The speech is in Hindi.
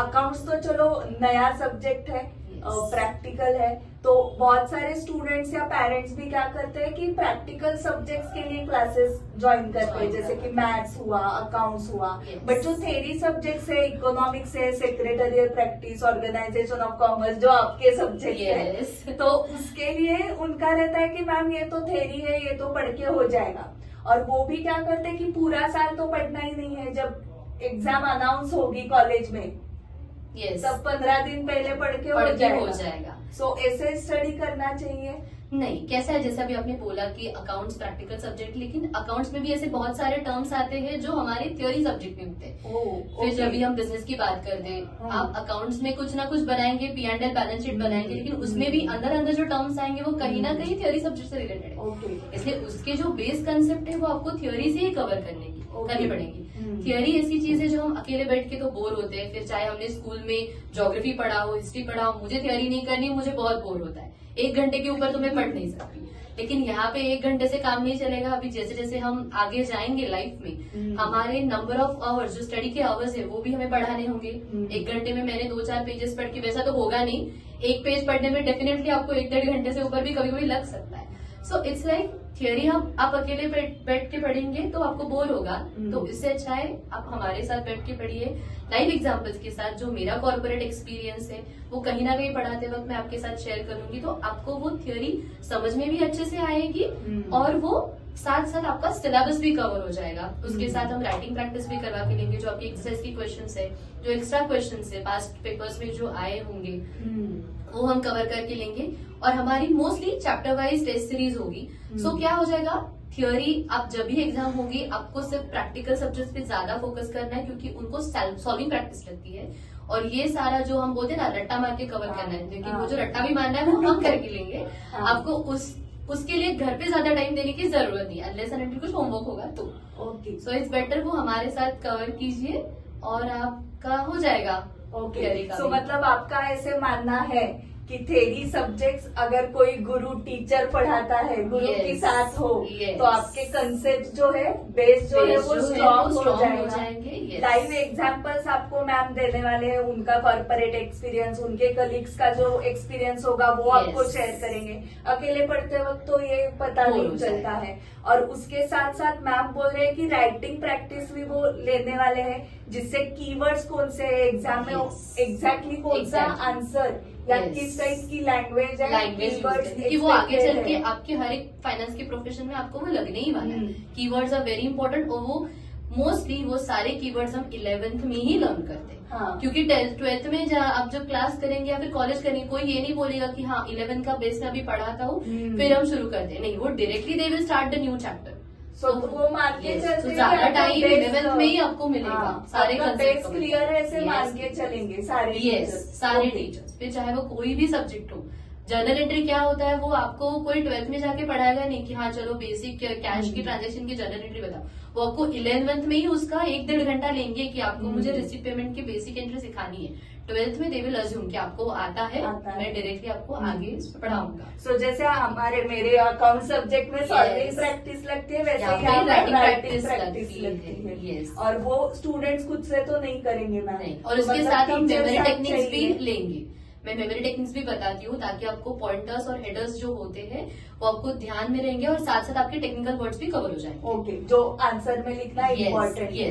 अकाउंट्स तो चलो नया सब्जेक्ट है, प्रैक्टिकल है, तो बहुत सारे स्टूडेंट्स या पेरेंट्स भी क्या करते हैं कि प्रैक्टिकल सब्जेक्ट्स के लिए क्लासेस ज्वाइन करते हैं, जैसे कि मैथ्स हुआ, अकाउंट्स हुआ। बट जो थेरी सब्जेक्ट्स है, इकोनॉमिक्स है, secretarial practice, organisation of commerce, जो आपके सब्जेक्ट है, तो उसके लिए उनका रहता है कि मैम ये तो थेरी है, ये तो पढ़ के हो जाएगा। और वो भी क्या करते हैं कि पूरा साल तो पढ़ना ही नहीं है, जब एग्जाम अनाउंस होगी कॉलेज में तब 15 दिन पहले पढ़ के हो जाएगा। सो ऐसे स्टडी करना चाहिए। नहीं, कैसा है, जैसा भी आपने बोला कि अकाउंट्स प्रैक्टिकल सब्जेक्ट, लेकिन अकाउंट्स में भी ऐसे बहुत सारे टर्म्स आते हैं जो हमारे थ्योरी सब्जेक्ट में होते हैं। फिर जब भी हम बिजनेस की बात करते हैं, आप अकाउंट्स में कुछ ना कुछ बनाएंगे, P&L बैलेंस शीट बनाएंगे, लेकिन उसमें भी अंदर अंदर जो टर्म्स आएंगे वो कहीं ना कहीं थ्योरी सब्जेक्ट से रिलेटेड है। इसलिए उसके जो बेस कंसेप्ट है वो आपको थ्योरी से ही कवर करनी पड़ेगी। थियरी ऐसी चीज है जो हम अकेले बैठ के तो बोर होते हैं, फिर चाहे हमने स्कूल में ज्योग्राफी पढ़ा हो, हिस्ट्री पढ़ा हो, मुझे थियरी नहीं करनी, मुझे बहुत बोर होता है, 1 घंटे के ऊपर तो मैं पढ़ नहीं सकती। लेकिन यहाँ पे 1 घंटे से काम नहीं चलेगा। अभी जैसे जैसे हम आगे जाएंगे लाइफ में, हमारे नंबर ऑफ आवर्स, जो स्टडी के आवर्स है, वो भी हमें बढ़ाने होंगे। 1 घंटे में मैंने 2-4 पेजेस पढ़ के, वैसा तो होगा नहीं, 1 पेज पढ़ने में डेफिनेटली आपको 1-1.5 घंटे से ऊपर भी कभी कभी लग सकता है। सो इट्स लाइक थियरी आप अकेले बैठ के पढ़ेंगे तो आपको बोर होगा, तो इससे अच्छा है आप हमारे साथ बैठ के पढ़िए, लाइव एग्जांपल्स के साथ। जो मेरा कॉर्पोरेट एक्सपीरियंस है वो कहीं ना कहीं पढ़ाते वक्त मैं आपके साथ शेयर करूंगी, तो आपको वो थियरी समझ में भी अच्छे से आएगी और वो साथ साथ आपका सिलेबस भी कवर हो जाएगा। उसके साथ हम राइटिंग प्रैक्टिस भी करवा के लेंगे, जो आपकी एक्सरसाइज की क्वेश्चंस है, जो एक्स्ट्रा क्वेश्चंस है पास्ट पेपर्स में जो आए होंगे वो हम कवर करके लेंगे। और हमारी mostly chapter wise test series होगी। सो क्या हो जाएगा, थियोरी आप जब भी एग्जाम होगी आपको सिर्फ प्रैक्टिकल सब्जेक्ट्स पे ज्यादा फोकस करना है, क्योंकि उनको सॉल्विंग प्रैक्टिस लगती है। और ये सारा जो हम बोलते हैं ना रट्टा मार के कवर करना है, लेकिन वो जो रट्टा भी मारना है वो हम करके लेंगे। आपको उसके लिए घर पे ज्यादा टाइम देने की जरूरत नहीं, अनलेस एंड अनटिल कुछ होमवर्क होगा तो। सो इट्स बेटर वो हमारे साथ कवर कीजिए और आपका हो जाएगा। सो मतलब आपका ऐसे मानना है कि थेरी सब्जेक्ट्स अगर कोई गुरु टीचर पढ़ाता है, गुरु के साथ हो, तो आपके कंसेप्ट जो है, बेस जो है वो स्ट्रॉन्ग हो जाएंगे। लाइव एग्जांपल्स आपको मैम देने वाले हैं, उनका कॉर्पोरेट एक्सपीरियंस, उनके कलीग्स का जो एक्सपीरियंस होगा वो आपको शेयर करेंगे। अकेले पढ़ते वक्त तो ये पता नहीं चलता है। और उसके साथ साथ मैम बोल रहे हैं कि राइटिंग प्रैक्टिस भी वो लेने वाले हैं, जिससे कीवर्ड्स कौन से है एग्जाम में, एग्जैक्टली कौन सा आंसर या किस टाइप की लैंग्वेज है, वो आगे चल के आपके हर एक फाइनेंस के प्रोफेशन में आपको वो लगने ही वाला है। कीवर्ड्स आर वेरी इंपॉर्टेंट, और वो मोस्टली वो सारे कीवर्ड्स हम 11th में ही लर्न करते हैं। क्योंकि 12th में आप जब क्लास करेंगे या फिर कॉलेज करेंगे, कोई ये नहीं बोलेगा कि हाँ 11th का बेस में अभी पढ़ाता हूँ फिर हम शुरू करते हैं, नहीं, वो directly they will start the new chapter. वो मान के चलते ज्यादा टाइम 11th में ही आपको मिलेगा, सारे कंसेप्ट क्लियर है ऐसे मान के चलेंगे सारे टीचर्स, फिर चाहे वो कोई भी सब्जेक्ट हो। जर्नल एंट्री क्या होता है, वो आपको कोई 12th में जाके पढ़ाएगा नहीं कि हाँ चलो बेसिक कैश की ट्रांजेक्शन की जर्नल एंट्री बताओ। वो आपको 11th में ही उसका 1-1.5 घंटा लेंगे कि आपको मुझे रिसिप्ट पेमेंट की बेसिक एंट्री सिखानी है। 12th में दे विल अज्यूम कि आपको आता है, मैं डायरेक्टली आपको आगे पढ़ाऊंगा। सो जैसे मेरे अकाउंट सब्जेक्ट में सॉल्विंग प्रैक्टिस लगती है, वैसे ही राइटिंग प्रैक्टिस लगती है। और वो स्टूडेंट्स खुद से तो नहीं करेंगे मैम, और उसके साथ हम मेमोरी टेक्निक्स भी लेंगे। मैं मेमोरी टेक्निक्स भी बताती हूँ ताकि आपको पॉइंटर्स और हेडर्स जो होते हैं वो आपको ध्यान में रहेंगे, और साथ साथ आपके टेक्निकल वर्ड्स भी कवर हो जाएंगे। जो आंसर में लिखना इम्पोर्टेंट है।